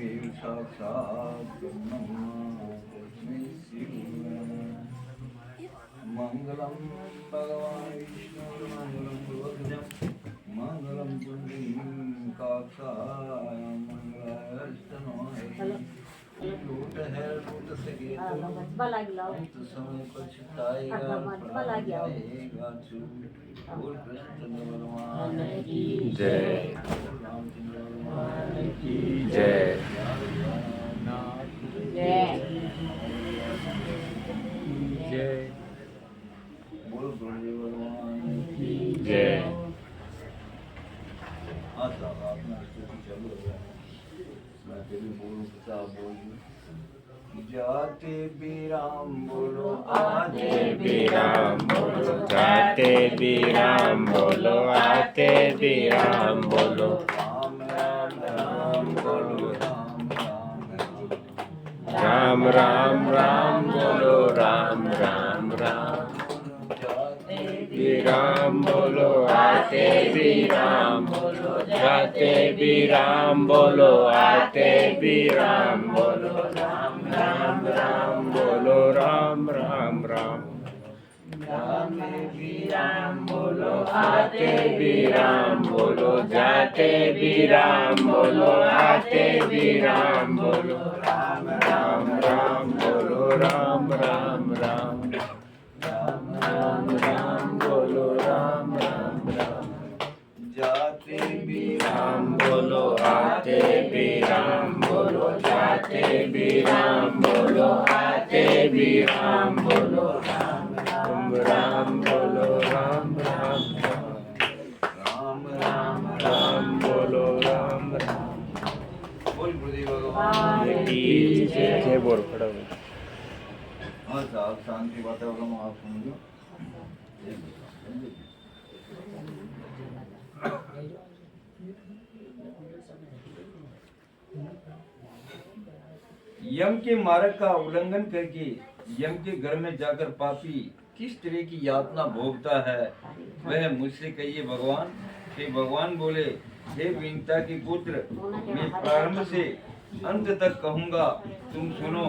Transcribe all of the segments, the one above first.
महादेव साक्षात् ब्रह्म तस्मै श्री गुरुवे मंगलम भगवान विष्णु मंगलम गुरुदेव मंगलम पुंडरीकाक्षाय मंगलास्तनोय लूट है लूट सके तो समय पछताएगा पड़ेगा छूट और कृष्ण भगवान की जय। रामचंद्र भगवान की जय। जय बोल गुरुदेव भगवान की जय। हाँ साहब आपने स्तुति चालू है मैं तेरी बोलूं तो आप बोलिए जाते भी राम बोलो आते भी राम बोलो, जाते भी राम बोलो, आते भी राम बोलो। राम राम राम बोलो राम राम राम बोलो, राम राम राम। जाते भी राम बोलो, आते भी राम बोलो, जाते भी राम बोलो, आते भी राम बोलो। राम राम राम बोलो, राम राम राम। जाते भी राम बोलो, आते भी राम बोलो, जाते भी राम बोलो, आते भी राम बोलो। राम राम राम बोलो, राम राम राम। राम राम बोलो, राम राम राम। जाते भी राम बोलो, आते भी राम बोलो, जाते भी राम बोलो, आते भी राम बोलो। राम राम राम बोलो, राम राम राम। राम राम राम बोलो, राम राम। बोल गुरुदेव भगवान की जय बोल खड़ा हो। हाँ साहब शांति वातावरण आप सुन लो यम के मार्ग का उल्लंघन करके यम के घर में जाकर पापी किस तरह की यातना भोगता है वह मुझसे कहिए भगवान। हे भगवान बोले हे विनता के पुत्र मैं प्रारंभ से अंत तक कहूँगा तुम सुनो।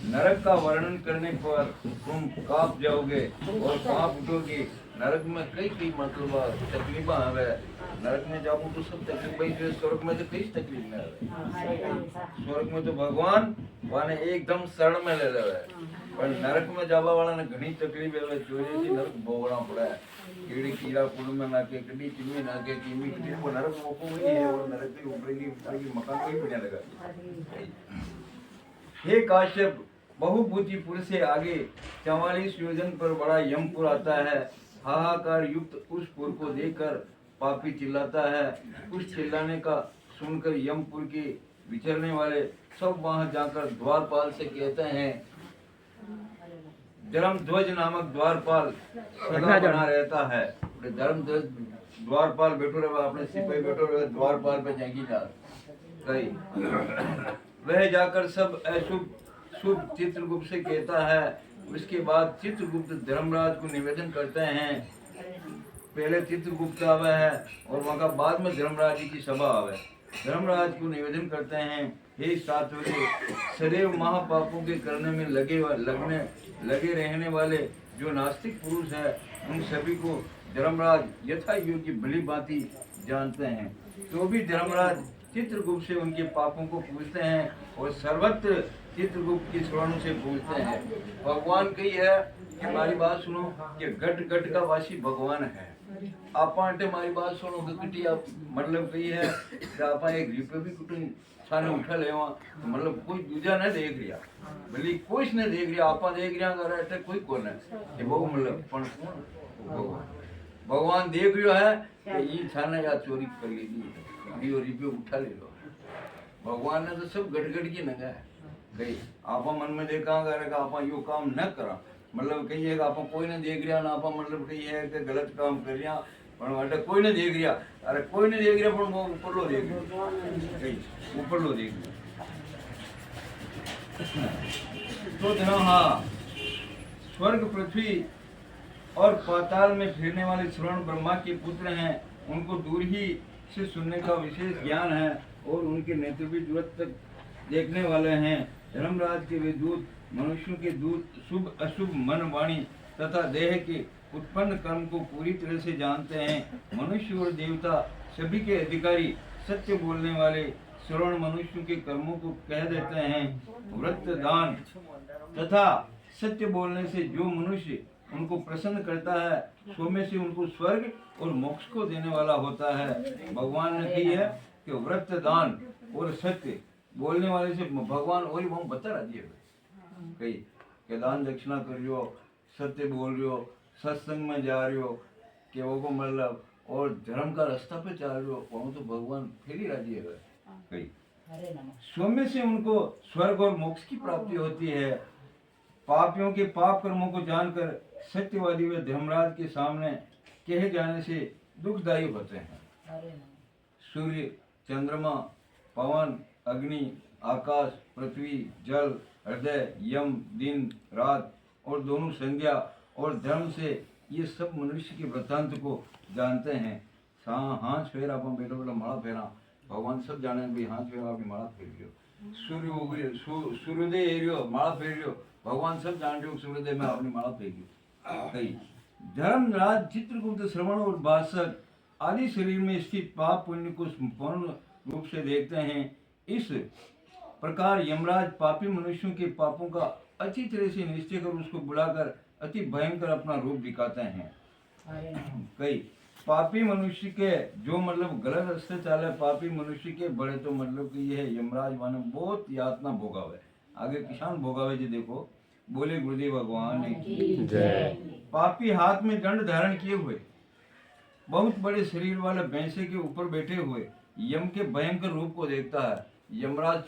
नरक का वर्णन करने पर तुम कांप जाओगे और कांप उठोगे। नरक में कई कई मतलब तकलीफ आवे। नरक में जाऊँ तो सब तकलीफ जो स्वर्ग में तो कई तकलीफ में आवे। स्वर्ग में तो भगवान वाने एकदम शरण में ले लेवे पर नरक में जावा वाला ने घनी तकलीफ है। चोरी थी नरक भोगना पड़ा है। कीड़ी कीड़ा कुल में नाके कड़ी चिमी नाके कीमी कड़ी वो नरक मोको ही है। वो नरक की ऊपरेगी मकान को ही बढ़िया लगा। हे काश्यप बहुभूति पुर से आगे 44 योजन पर बड़ा यमपुर आता है। हाहाकार युक्त उस पुर को देखकर पापी चिल्लाता है। उस चिल्लाने का सुनकर यमपुर के विचरने वाले सब वहां जाकर द्वारपाल से कहते हैं धर्मध्वज नामक द्वारपाल सदा बना रहता है। धर्मध्वज द्वारपाल बैठो रहे अपने सिपाही बैठो रहे द्वारपाल पे जाएंगी ना कहीं वह जाकर सब अशुभ शुभ चित्रगुप्त से कहता है। उसके बाद चित्रगुप्त धर्मराज को निवेदन करते हैं। पहले चित्रगुप्त आवे है और वहाँ का बाद में धर्मराज जी की सभा आवे। धर्मराज को निवेदन करते हैं हे सात्वते सदैव महापापों के करने में लगे रहने वाले जो नास्तिक पुरुष है उन सभी को धर्मराज यथा योग्य भली भांति जानते हैं। तो भी धर्मराज चित्रगुप्त से उनके पापों को पूछते हैं और सर्वत्र चित्रगुप्त की स्वर्ण से पूछते हैं। भगवान कही है कि हमारी बात सुनो कि गट गट का वासी भगवान है। आप हमारी बात सुनो कि आप मतलब कही है कि आप एक रिपे भी कुटुंब साने उठा ले तो मतलब कोई दूजा न देख रिया भले कोई ने देख रिया आप देख रिया अगर ऐसे कोई कौन है ये बहु मतलब पण भगवान भगवान देख रियो है कि ये छाने या चोरी कर ली और रिपे उठा ले लो। भगवान ने तो सब गटगट की नगा है गई आप मन में देखा करेगा आप यो काम न करा मतलब कही है कि आप कोई ने देख रिया ना आप मतलब कही है कि गलत काम कर रिया પણ એટલે કોઈ ને દેખ રહ્યા અરે કોઈ ને દેખ રહ્યા પણ બહુ ઉપરલો દેખ રહ્યો ઉપરલો દેખ तो जना हाँ स्वर्ग पृथ्वी और पाताल में फिरने वाले श्रवण ब्रह्मा के पुत्र हैं। उनको दूर ही से सुनने का विशेष ज्ञान है और उनके नेत्र भी दूर तक देखने वाले हैं। धर्मराज के वे दूत मनुष्यों के दूत शुभ अशुभ मन वाणी तथा देह के उत्पन्न कर्म को पूरी तरह से जानते हैं। मनुष्य और देवता सभी के अधिकारी सत्य बोलने वाले श्रवण मनुष्यों के कर्मों को कह देते हैं। व्रत दान तथा सत्य बोलने से जो मनुष्य उनको प्रसन्न करता है सो में से उनको स्वर्ग और मोक्ष को देने वाला होता है। भगवान ने कही है कि व्रत दान और सत्य बोलने वाले से भगवान और वो बता रहा है कही कि दान दक्षिणा कर रहे हो, सत्य बोल रहे हो, सत्संग में जा रहे हो, कि वो को मतलब और धर्म का रास्ता पे चल रहे हो, वो तो भगवान फिर ही राजी है कही स्वयं से उनको स्वर्ग और मोक्ष की प्राप्ति होती है। पापियों के पाप कर्मों को जानकर सत्यवादी व धर्मराज के सामने कहे जाने से दुखदायी होते हैं। सूर्य, चंद्रमा, पवन, अग्नि, आकाश, पृथ्वी, जल, हृदय, यम, दिन, रात और दोनों संध्या और धर्म से ये सब मनुष्य के वृत्तांत को जानते हैं। हाथ फेर आप बेटो बेटा माड़ा फेरा भगवान सब जाने भी हाथ फेर आपकी माड़ा फेर लियो। सूर्य उग रही सूर्योदय एरियो माड़ा फेर लियो भगवान सब जान रहे हो सूर्योदय में आपने माड़ा फेर लियो। कही धर्मराज चित्रगुप्त श्रवण और भाषक आदि शरीर में स्थित पाप पुण्य को पूर्ण रूप से देखते हैं। इस प्रकार यमराज पापी मनुष्यों के पापों का अच्छी तरह से निश्चय कर उसको बुलाकर अति भयंकर अपना रूप दिखाते हैं। कई पापी मनुष्य के जो मतलब गलत रास्ते चाले पापी मनुष्य के बड़े तो मतलब कि ये है यमराज माने बहुत यातना भोगावे आगे किसान भोगावे जी देखो बोले गुरुदेव भगवान की जय। पापी हाथ में दंड धारण किए हुए बहुत बड़े शरीर वाले भैंसे के ऊपर बैठे हुए यम के भयंकर रूप को देखता है। यमराज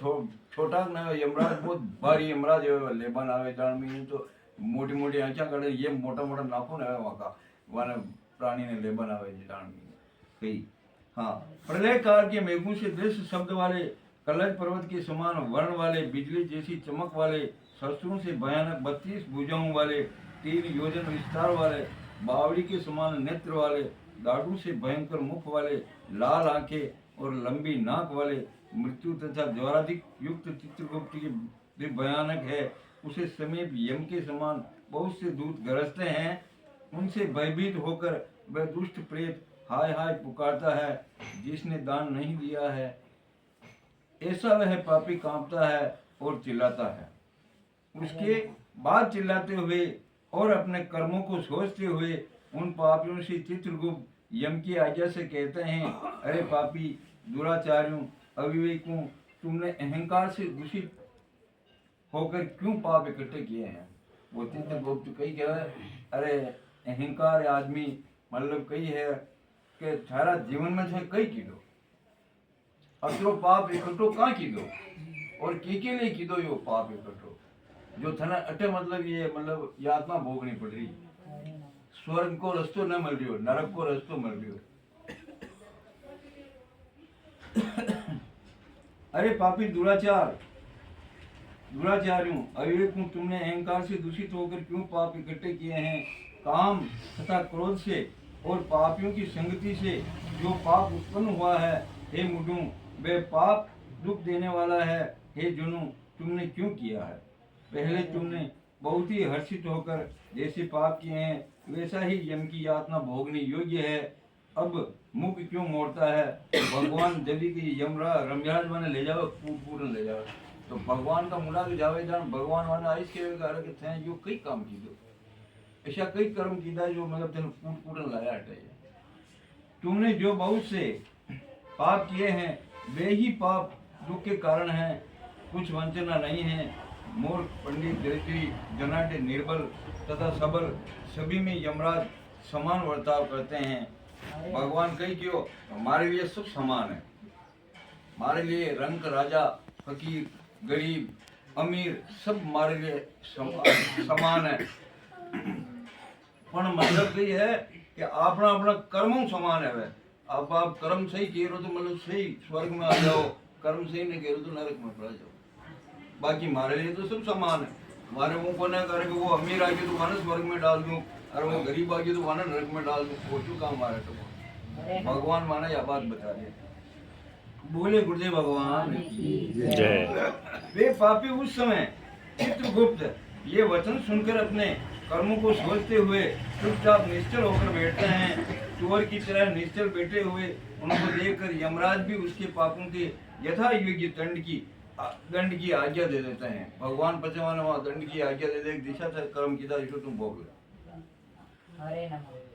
छोटा न यमराज बहुत भारी यमराज है लेबन आवे जान में तो मोटी मोटी आंखा करे ये मोटा मोटा नाखून है वहाँ का वाने प्राणी ने लेबन आवे जान में कही। हाँ प्रलय काल के मेघों से दृश्य शब्द वाले कलज पर्वत के समान वर्ण वाले बिजली जैसी चमक वाले शस्त्रों से भयानक 32 भुजाओं वाले 3 योजन विस्तार वाले बावड़ी के समान नेत्र वाले दाढ़ों से भयंकर मुख वाले लाल आंखें और लंबी नाक वाले मृत्यु तथा ज्वराधिक युक्त चित्रगुप्त की भी भयानक है। उसे समीप यम के समान बहुत से दूत गरजते हैं। उनसे भयभीत होकर वह दुष्ट प्रेत हाय हाय पुकारता है जिसने दान नहीं दिया है। ऐसा वह पापी कांपता है और चिल्लाता है। उसके बाद चिल्लाते हुए और अपने कर्मों को सोचते हुए उन पापियों से चित्रगुप्त यम की आज्ञा से कहते हैं अरे पापी दुराचारियों अविवेकों तुमने अहंकार से दूषित होकर क्यों पाप इकट्ठे किए हैं। वो चित्रगुप्त कई कह रहे अरे अहंकार आदमी मतलब कई है कि थारा जीवन में से कई की दो अतरो पाप इकट्ठो कहाँ की दो और के लिए की दो यो पाप इकट्ठो जो थाना अटे मतलब ये मतलब यातना भोगनी पड़ रही स्वर्ग को रस्तो न मिल रही हो नरक को रस्तो मिल रही हो। अरे पापी दुराचारियों अविवेकों तुमने अहंकार से दूषित होकर क्यों पाप इकट्ठे किए हैं। काम तथा क्रोध से और पापियों की संगति से जो पाप उत्पन्न हुआ है हे मुडू वे पाप दुख देने वाला है। हे जुनू तुमने क्यों किया है। पहले तुमने बहुत ही हर्षित होकर जैसे पाप किए हैं वैसा ही यम की यातना भोगने योग्य है। अब मुख क्यों मोड़ता है। भगवान जल्दी की रमराज माने ले जाओ पूर्ण ले जाओ तो भगवान का मुड़ा तो जावे जान भगवान माने आइस के थे जो कई काम की दो ऐसा कई कर्म कीधा जो मतलब तेन पूर्ण लाया हटे। तुमने जो बहुत से पाप किए हैं वे ही पाप दुख के कारण हैं। कुछ वंचना नहीं है। मूर्ख पंडित दरिद्री जनाटे निर्बल तथा सबल सभी में यमराज समान वर्ताव करते हैं। भगवान कही क्यों हमारे लिए सब समान है। हमारे लिए रंग राजा फकीर गरीब अमीर सब हमारे लिए समान है। पर मतलब ये है कि अपना अपना कर्मों समान है। वह अब आप कर्म सही किए रहो तो मतलब सही स्वर्ग में आ जाओ कर्म सही नहीं किए तो नरक में पड़ जाओ। बाकी हमारे लिए तो सब समान है। हमारे मुंह को न करे वो अमीर आ गए तो वहां स्वर्ग में डाल दूं और वो गरीब आ गए तो वहां नरक में डाल दूं। वो क्यों काम हमारा तो भगवान माना यह बात बता रहे। बोले गुरुदेव भगवान की जय। वे पापी उस समय चित्रगुप्त ये वचन सुनकर अपने कर्मों को सोचते हुए चुपचाप निश्चल होकर बैठते हैं। चोर की तरह निश्चल बैठे हुए उनको देखकर यमराज भी उसके पापों के यथा योग्य दंड की आज्ञा दे देते हैं। भगवान पचवान वहां दंड की आज्ञा दे दे, दिशा से कर्म किया इसको तुम भोग लो।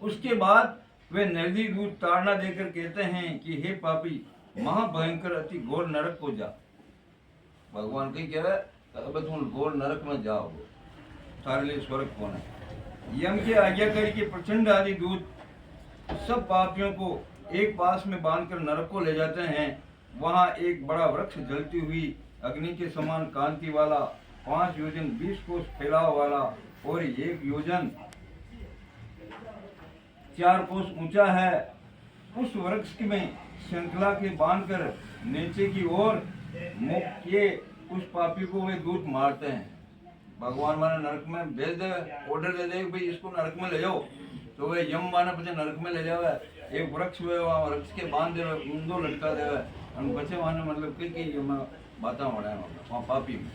उसके बाद वे निर्दयी दूत ताड़ना देकर कहते हैं कि हे पापी, महाभयंकर अति घोर नरक को जा। भगवान कहीं कह रहा है अब तुम घोर नरक में जाओ, तारे लिए स्वर्ग कौन है। यम के आज्ञाकारी के प्रचंड आदि दूत सब पापियों को एक पास में बांधकर नरक को ले जाते हैं। वहां एक बड़ा वृक्ष जलती हुई अग्नि के समान कांति वाला, 5 योजन 20 कोस फैलाव वाला और 1 योजन 4 कोस ऊंचा है। उस वृक्ष में श्रृंखला के बांधकर नीचे की ओर मुख किए उस पापी को वे दूत मारते हैं। भगवान माने नरक में भेज दे, ऑर्डर दे दे भाई इसको नरक में ले जाओ, तो वे यम माने पचे नरक में ले जावे। एक वृक्ष वे वहां वृक्ष के बांध देवे, ऊंधो लटका देवे और बचे माने मतलब कि ये बाता वड़ा वहां पापी में।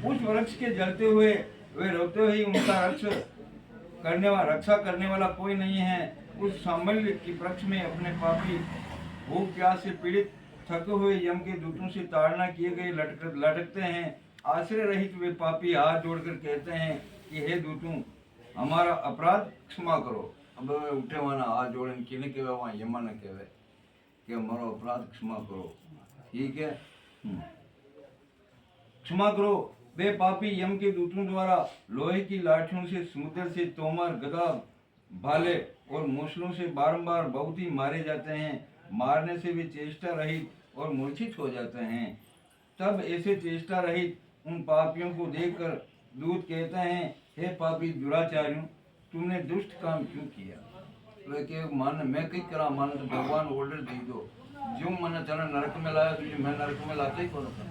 उस वृक्ष के जलते हुए वे रोते हुए उनका रक्षा करने वाला कोई नहीं है। उस सामल्य की वृक्ष में अपने पापी भूख प्यास से पीड़ित थके हुए यम के दूतों से ताड़ना किए गए लटकते हैं। आश्रय रहित वे पापी हाथ जोड़कर कहते हैं कि हे दूतों, हमारा अपराध क्षमा करो। अब वे उठे वाना हाथ जोड़े किने कहवे वहां यमा ने कहवे कि हमारा अपराध क्षमा करो। ठीक है, क्षमा करो। वे पापी यम के दूतों द्वारा लोहे की लाठियों से, समुद्र से, तोमर, गदा, भाले और मूसलों से बारंबार बहुत ही मारे जाते हैं। मारने से वे चेष्टा रहित और मूर्छित हो जाते हैं। तब ऐसे चेष्टा रहित उन पापियों को देखकर दूत कहते हैं, हे पापी दुराचारियों, तुमने दुष्ट काम क्यों किया। वे के मान मैं कहीं करा, मान तो भगवान ऑर्डर दे दो, जो मैंने तेरा नरक में लाया तुझे मैं नरक में लाते ही कौन था।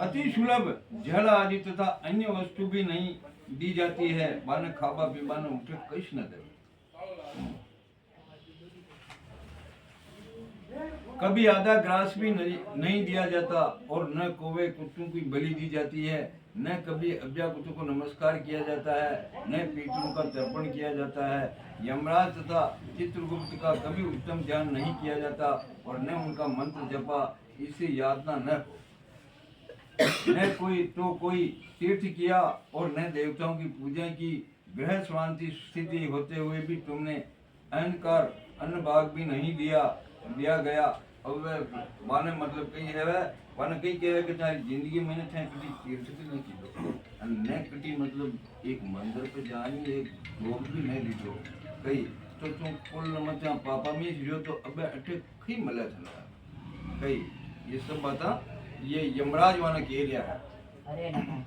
अति सुलभ जल आदि तथा अन्य वस्तु भी नहीं दी जाती है, माने खाबा पीबा ने उठे कश न दे। कभी आधा ग्रास भी नहीं दिया जाता और न कौवे कुत्तों की बलि दी जाती है, न कभी अब्जा कुत्तों को नमस्कार किया जाता है, न पितरों का तर्पण किया जाता है। यमराज तथा चित्रगुप्त का कभी उत्तम ध्यान नहीं किया जाता और न उनका मंत्र जपा, इससे यातना न कोई तीर्थ किया और न देवताओं की पूजा की। ग्रह शांति स्थिति होते हुए भी तुमने अहंकार अन्न भाग भी नहीं दिया गया। अब माने मतलब कहीं है वन कहीं कहे कि तारी जिंदगी में थे कभी तीर्थ भी नहीं की न कटी मतलब एक मंदिर पे जानी एक भोग भी नहीं लीधो कहीं तो तुम कुल मत पापा में जो तो अब अटे कहीं मिला था कहीं ये सब बता ये यमराज वाला कह रहा है।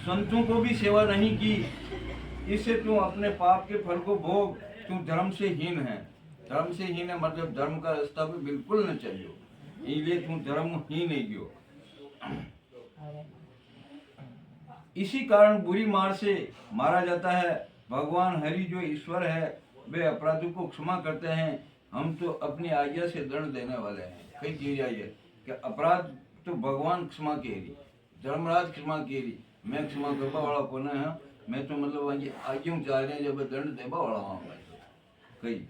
संतों को भी सेवा नहीं की, इससे तू अपने पाप के फल को भोग। तू धर्म से हीन है, धर्म से हीन है मतलब धर्म का रास्ता भी बिल्कुल न चलियो, इसलिए तू धर्म ही नहीं गियो। इसी कारण बुरी मार से मारा जाता है। भगवान हरि जो ईश्वर है वे अपराधों को क्षमा करते हैं, हम तो अपनी आज्ञा से दंड देने वाले हैं। कई चीज आई है कि अपराध तो भगवान क्षमा के रही, धर्मराज क्षमा के रही, मैं क्षमा करवा वाला कौन है। मैं तो मतलब आज्ञा चाह रहे हैं जब दंड देवा वाला हूँ कई।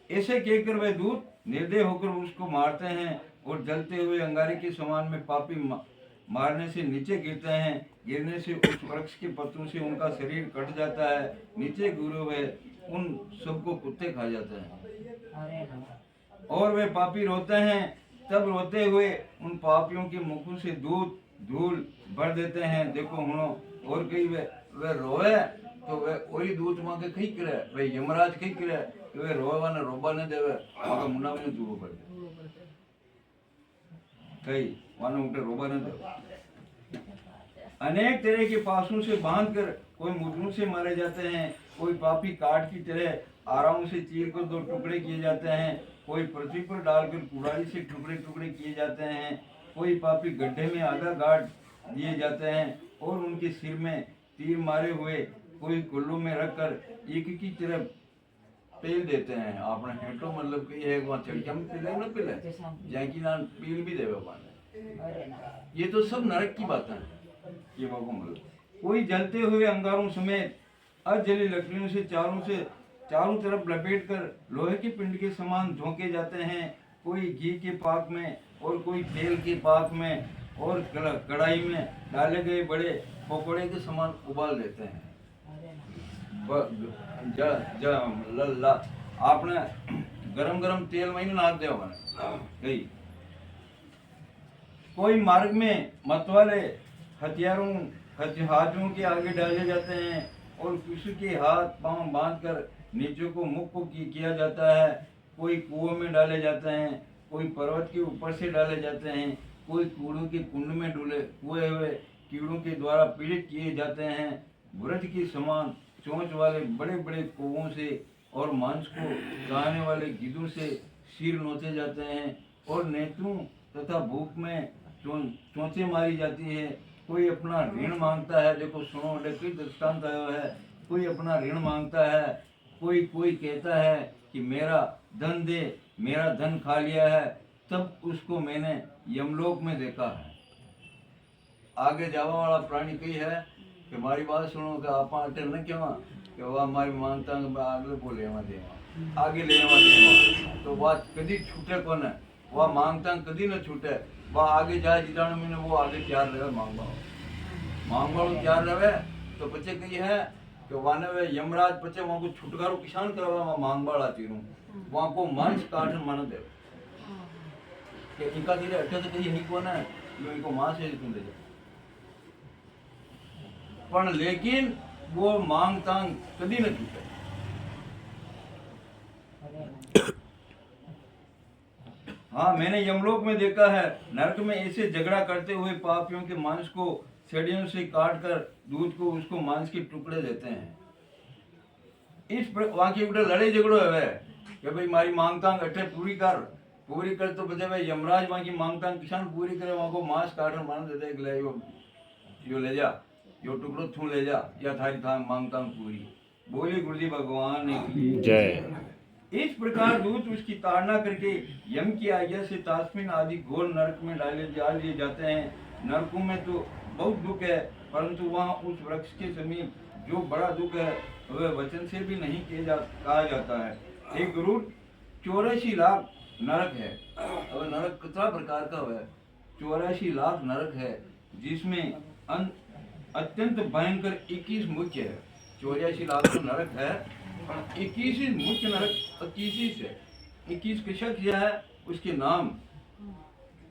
ऐसे कहकर वे दूत निर्दय होकर उसको मारते हैं और जलते हुए अंगारे के समान में पापी मारने से नीचे गिरते हैं। गिरने से उस वृक्ष के पत्तों से उनका शरीर कट जाता है, नीचे गिरे हुए उन सबको कुत्ते खा जाते हैं और वे पापी रोते हैं। तब रोते हुए उन पापियों के मुखों से धूल भर देते हैं। देखो हुनो और कई वे रोए तो वे वही दूत मां के कहीं करे, वे यमराज कहीं करे वे रोवा ने रोबा ने देवे वहां मुन्ना में दूर पड़ कई वहां उठे रोबा ने देवे। अनेक तरह के पासों से बांधकर कोई मुद्रों से मारे जाते हैं, कोई पापी काट की तरह आराम से चीर कर 2 टुकड़े किए जाते हैं, कोई पृथ्वी पर डालकर कुड़ाली से टुकड़े किए जाते हैं, कोई पापी गड्ढे में आधा गाड़ दिए जाते हैं और उनके सिर में तीर मारे हुए कोई कुल्लू में रखकर एक की तरफ तेल देते हैं आपने हेटो मतलब कि है वहाँ चढ़िया में पिले ना पिले जैकी नान पील भी देवे पाने। ये तो सब नरक की बातें हैं ये बाबू मतलब। कोई जलते हुए अंगारों समेत अजली लकड़ियों से चारों तरफ लपेट कर लोहे के पिंड के समान झोंके जाते हैं। कोई घी के पाक में और कोई तेल के पाक में और कढ़ाई में डाले गए बड़े पकौड़े के समान उबाल देते हैं। आपने गरम गरम तेल में ही नाक दिया गई। कोई मार्ग में मतवाले हाथों के आगे डाले जाते हैं और किसी के हाथ पांव बांधकर नीचे को मुख को किया जाता है। कोई कुओं में डाले जाते हैं, कोई पर्वत के ऊपर से डाले जाते हैं, कोई कूड़ों के कुंड में कुए हुए कीड़ों के द्वारा पीड़ित किए जाते हैं। बुरज के समान चोंच वाले बड़े बड़े कौवों से और मांस को खाने वाले गिद्धों से सिर नोचे जाते हैं और नेत्रों तथा भूख में चोंचे मारी जाती है। कोई अपना ऋण मांगता है, देखो सुनो कई दृष्टांत आया है। कोई अपना ऋण मांगता है, कोई कहता है कि मेरा धन दे, मेरा धन खा लिया है। तब उसको मैंने यमलोक में देखा है। आगे जावा वाला प्राणी कई है कि हमारी बात सुनो कि आप अटे न क्यों कि वह हमारी मांगता आगे बोले देवा आगे ले देवा तो बात कभी छूटे को न वह मांगता कभी न छूटे। वह आगे जाए जिताने में वो आगे तैयार रहे मांगवा तैयार रहे। तो बच्चे कही है कि वाने वे यमराज बच्चे वहाँ को छुटकारो किसान करवा वहाँ मांगवाड़ा तीनों वहाँ को मांस काट मन दे कि इनका धीरे अटे तो कही नहीं को ना इनको मांस है तुम ले पर लेकिन वो मांग तांग कभी न छूटे। हाँ मैंने यमलोक में देखा है, नरक में ऐसे झगड़ा करते हुए पापियों के मांस को छड़ियों से काट कर दूध को उसको मांस के टुकड़े देते हैं। इस वहां के उठे लड़े झगड़ो है कि भाई मारी मांगतांग अट्ठे पूरी कर तो बचे भाई यमराज वहां की मांगतांग किसान पूरी करे वहां को मांस काटकर मान देते ले यो ले जा यो टुकड़ो थू ले जा या थारी मांगतांग पूरी। बोली गुरुजी भगवान की जय। इस प्रकार दूत उसकी ताड़ना करके यम की आज्ञा से तास्मिन आदि घोर नरक में डाल दिए जाते हैं। नरकों में तो बहुत दुख है, परंतु वहाँ उस वृक्ष के समीप जो बड़ा दुख है वह वचन से भी नहीं कहा जाता है। एक रूट 84 लाख नरक है। और नरक कितना प्रकार का है? 84 लाख नरक है जिसमें अत्यंत भयंकर 21 मुख्य है। 84 लाख तो नरक है और 21 मुख्य नरक 21 है। 21 किसक किया है उसके नाम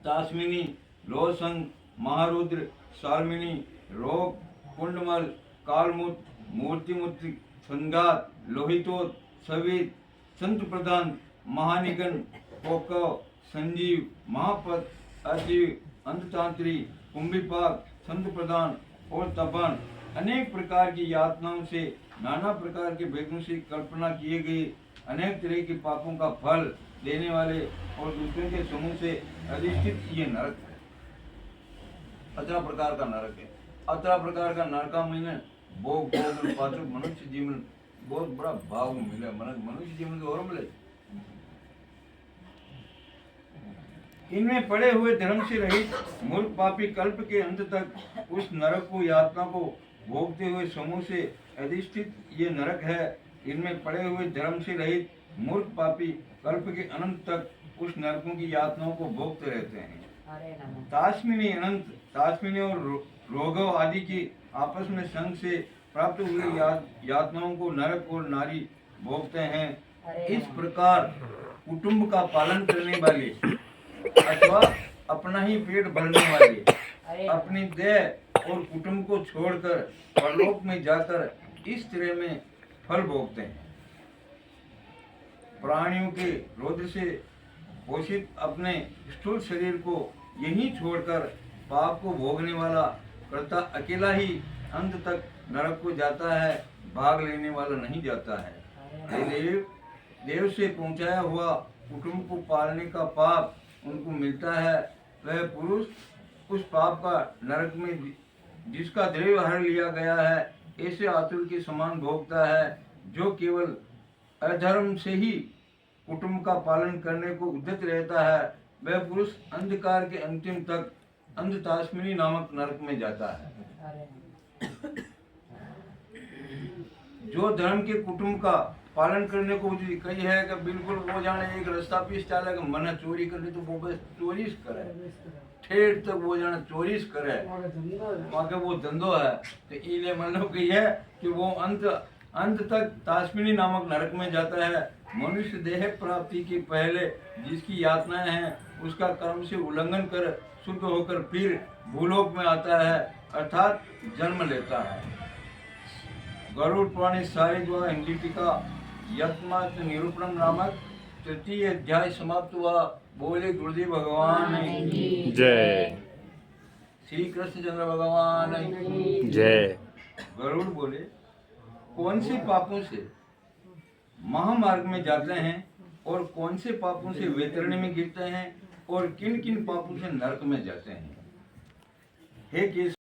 तास्मिनी, लोहसंग, महारुद्र, सालमिनी, रोग, कुंडमल, कालमुत, मूर्तिमुत्रिक, संगात, लोहितोत, सवित, संत प्रधान, महानिगन, कोकव, संजीव, महापत, अजीव, अंततांत्री, कुंभिपाक, संत प्रधान और तपन अनेक प्रकार की यातनाओं से नाना प्रकार के भेदों से कल्पना किए गए अनेक तरह के पापों का फल देने वाले और दूसरों के समूह से अधिष्ठित ये नरक है। 18 प्रकार का नरक है। 18 प्रकार का नरका में भोग पात्र मनुष्य जीवन बहुत बड़ा भाव मिले। मनुष्य जीवन तो और मिले। इनमें पड़े हुए धर्म से रहित मूर्ख पापी कल्प के अंत तक उस नरक को यातना को भोगते हुए समूह से अधिष्ठित ये नरक है। इनमें पड़े हुए धर्म से रहित मूर्ख पापी कल्प के अनंत तक उस नरकों की यातनाओं को भोगते रहते हैं। तास्मिनी और रोगव आदि की आपस में संग से प्राप्त हुई यातनाओं को नरक और नारी भोगते हैं। इस प्रकार कुटुंब का पालन करने वाले अथवा अपना ही पेट भरने वाले अपनी देह और कुटुंब को छोड़कर परलोक में जाकर इस तरह में फल भोगते हैं। प्राणियों के रोध से पोषित अपने स्थूल शरीर को यहीं छोड़कर पाप को भोगने वाला कर्ता अकेला ही अंत तक नरक को जाता है, भाग लेने वाला नहीं जाता है। देव से पहुंचाया हुआ कुटुंब को पालने का पाप उनको मिलता है। वह पुरुष उस पाप का नरक में जिसका देव हर लिया गया है ऐसे आतुर के समान भोगता है जो केवल अधर्म से ही कुटुंब का पालन करने को उद्यत रहता है, वह पुरुष अंधकार के अंतिम तक अंधतास्मिनी नामक नरक में जाता है। जो धर्म के कुटुंब का पालन करने को कही है कि बिल्कुल वो जाने एक रास्ता पीस चाले कि मना चोरी करनी तो वो बस चोरी करे, ठेठ तक वो जाने चोरी करे, वहाँ के वो धंधो है। तो इन्हें मतलब कही है कि वो अंत तक तास्मिनी नामक नरक में जाता है। मनुष्य देह प्राप्ति के पहले जिसकी यातनाएं हैं उसका कर्म से उल्लंघन कर शुद्ध होकर फिर भूलोक में आता है, अर्थात जन्म लेता है। गरुड़ पुराण सारी द्वारा हिंदी टीका यत्मात निरूपणम नामक तृतीय अध्याय समाप्त हुआ। बोले गुरुदेव भगवान की जय। श्री कृष्ण चंद्र भगवान की जय। गरुड़ बोले, कौन से पापों से महामार्ग में जाते हैं और कौन से पापों से वैतरणी में गिरते हैं और किन किन पापों से नरक में जाते हैं। हे केशव